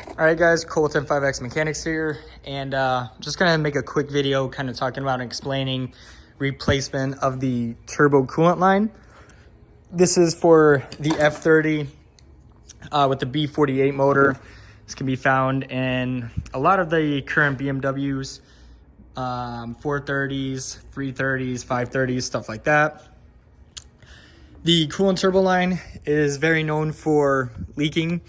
All right, guys, Colton 5X Mechanics here, and just gonna make a quick video kind of talking about and explaining replacement of the turbo coolant line. This is for the F30 with the B48 motor. This can be found in a lot of the current BMWs, 430s, 330s, 530s, stuff like that. The coolant turbo line is very known for leaking.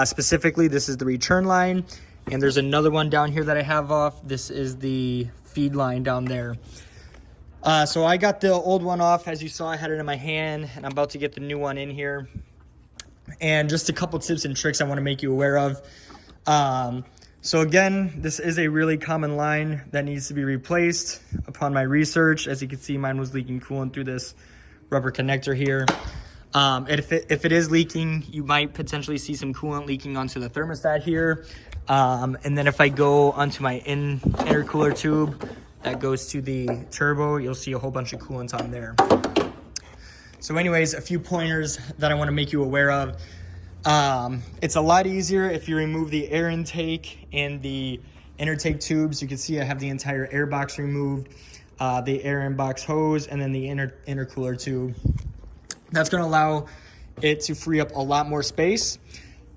Specifically, this is the return line, and there's another one down here that I have off. This is the feed line down there. So I got the old one off. As you saw, I had it in my hand, and I'm about to get the new one in here. And just a couple tips and tricks I want to make you aware of. So again, this is a really common line that needs to be replaced. Upon my research, as you can see, mine was leaking coolant through this rubber connector here. And if it is leaking, you might potentially see some coolant leaking onto the thermostat here. And then if I go onto my intercooler tube that goes to the turbo, you'll see a whole bunch of coolant on there. So anyways, a few pointers that I want to make you aware of. It's a lot easier if you remove the air intake and the intake tubes. You can see I have the entire air box removed, the air inbox hose, and then the intercooler tube. That's going to allow it to free up a lot more space.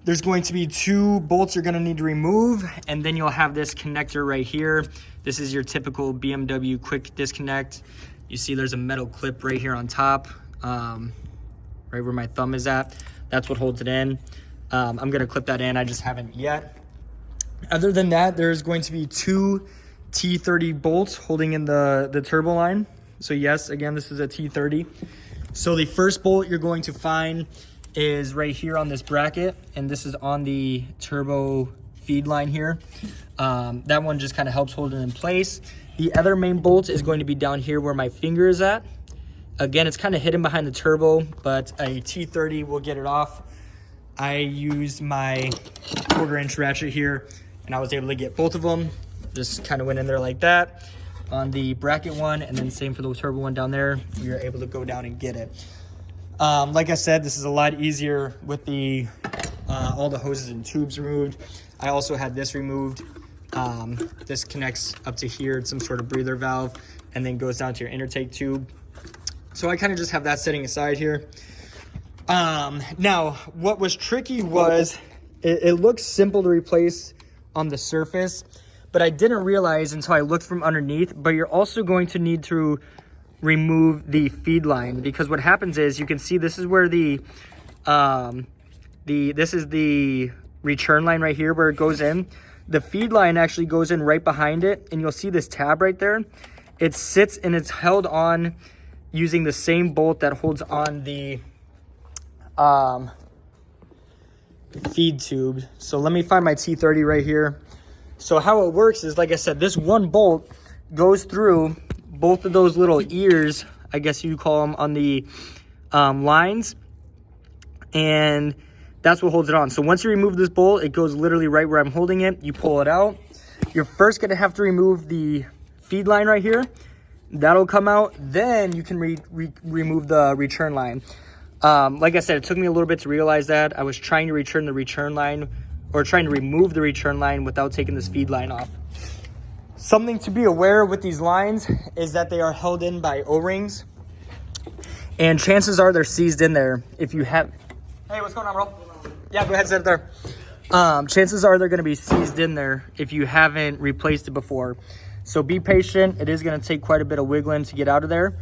There's going to be 2 bolts you're going to need to remove, and then you'll have this connector right here. This is your typical BMW quick disconnect. You see there's a metal clip right here on top, right where my thumb is at. That's what holds it in. I'm going to clip that in. I just haven't yet. Other than that, there's going to be 2 T30 bolts holding in the turbo line. So yes, again, this is a T30. So the first bolt you're going to find is right here on this bracket, and this is on the turbo feed line here. That one just kind of helps hold it in place. The other main bolt is going to be down here where my finger is at. Again, it's kind of hidden behind the turbo, but a T30 will get it off. I used my 1/4-inch ratchet here, and I was able to get both of them. Just kind of went in there like that on the bracket one, and then same for the turbo one down there. You're able to go down and get it. Like I said, this is a lot easier with the all the hoses and tubes removed. I also had this removed. This connects up to here. It's some sort of breather valve, and then goes down to your intake tube. So I kind of just have that sitting aside here. Now, what was tricky was it looks simple to replace on the surface, but I didn't realize until I looked from underneath, but you're also going to need to remove the feed line, because what happens is, you can see this is where this is the return line right here where it goes in. The feed line actually goes in right behind it, and you'll see this tab right there. It sits and it's held on using the same bolt that holds on the feed tube. So let me find my T30 right here. So how it works is, like I said, this one bolt goes through both of those little ears, I guess you call them, on the lines, and that's what holds it on. So once you remove this bolt, it goes literally right where I'm holding it. You pull it out. You're first going to have to remove the feed line right here. That'll come out. Then you can remove the return line. Like I said, it took me a little bit to realize that. I was trying to return the return line, or trying to remove the return line without taking this feed line off. Something to be aware with these lines is that they are held in by O-rings, and chances are they're seized in there. If you have, hey, what's going on, bro? Yeah, go ahead, sit there. Chances are they're going to be seized in there if you haven't replaced it before. So be patient. It is going to take quite a bit of wiggling to get out of there.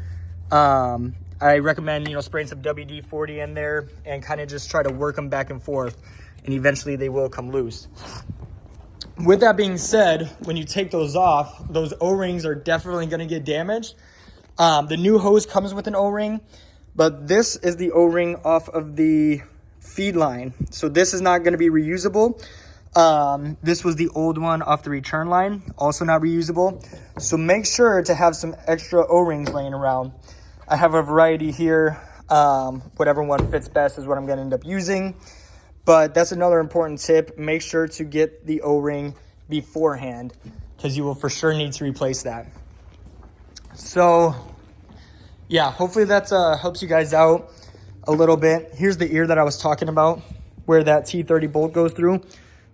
I recommend, spraying some WD-40 in there and kind of just try to work them back and forth, and eventually they will come loose. With that being said, when you take those off, those O-rings are definitely going to get damaged. The new hose comes with an O-ring, but this is the O-ring off of the feed line. So this is not going to be reusable. This was the old one off the return line, also not reusable. So make sure to have some extra O-rings laying around. I have a variety here. Whatever one fits best is what I'm going to end up using. But that's another important tip. Make sure to get the O-ring beforehand, because you will for sure need to replace that. So yeah, hopefully that helps you guys out a little bit. Here's the ear that I was talking about, where that T30 bolt goes through.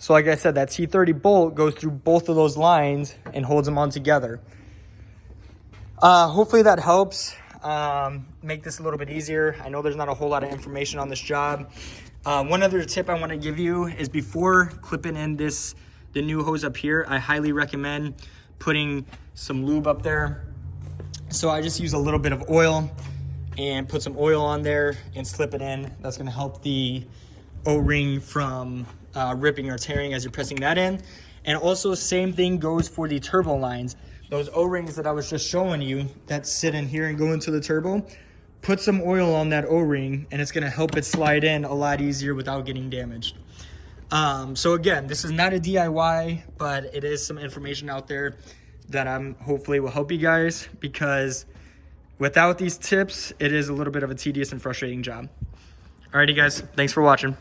So like I said, that T30 bolt goes through both of those lines and holds them on together. Hopefully that helps make this a little bit easier. I know there's not a whole lot of information on this job. One other tip I want to give you is before clipping in the new hose up here, I highly recommend putting some lube up there. So I just use a little bit of oil and put some oil on there and slip it in. That's going to help the O-ring from ripping or tearing as you're pressing that in. And also same thing goes for the turbo lines. Those O-rings that I was just showing you that sit in here and go into the turbo, put some oil on that O-ring and it's going to help it slide in a lot easier without getting damaged. So again, this is not a DIY, but it is some information out there that hopefully will help you guys, because without these tips, it is a little bit of a tedious and frustrating job. Alrighty guys, thanks for watching.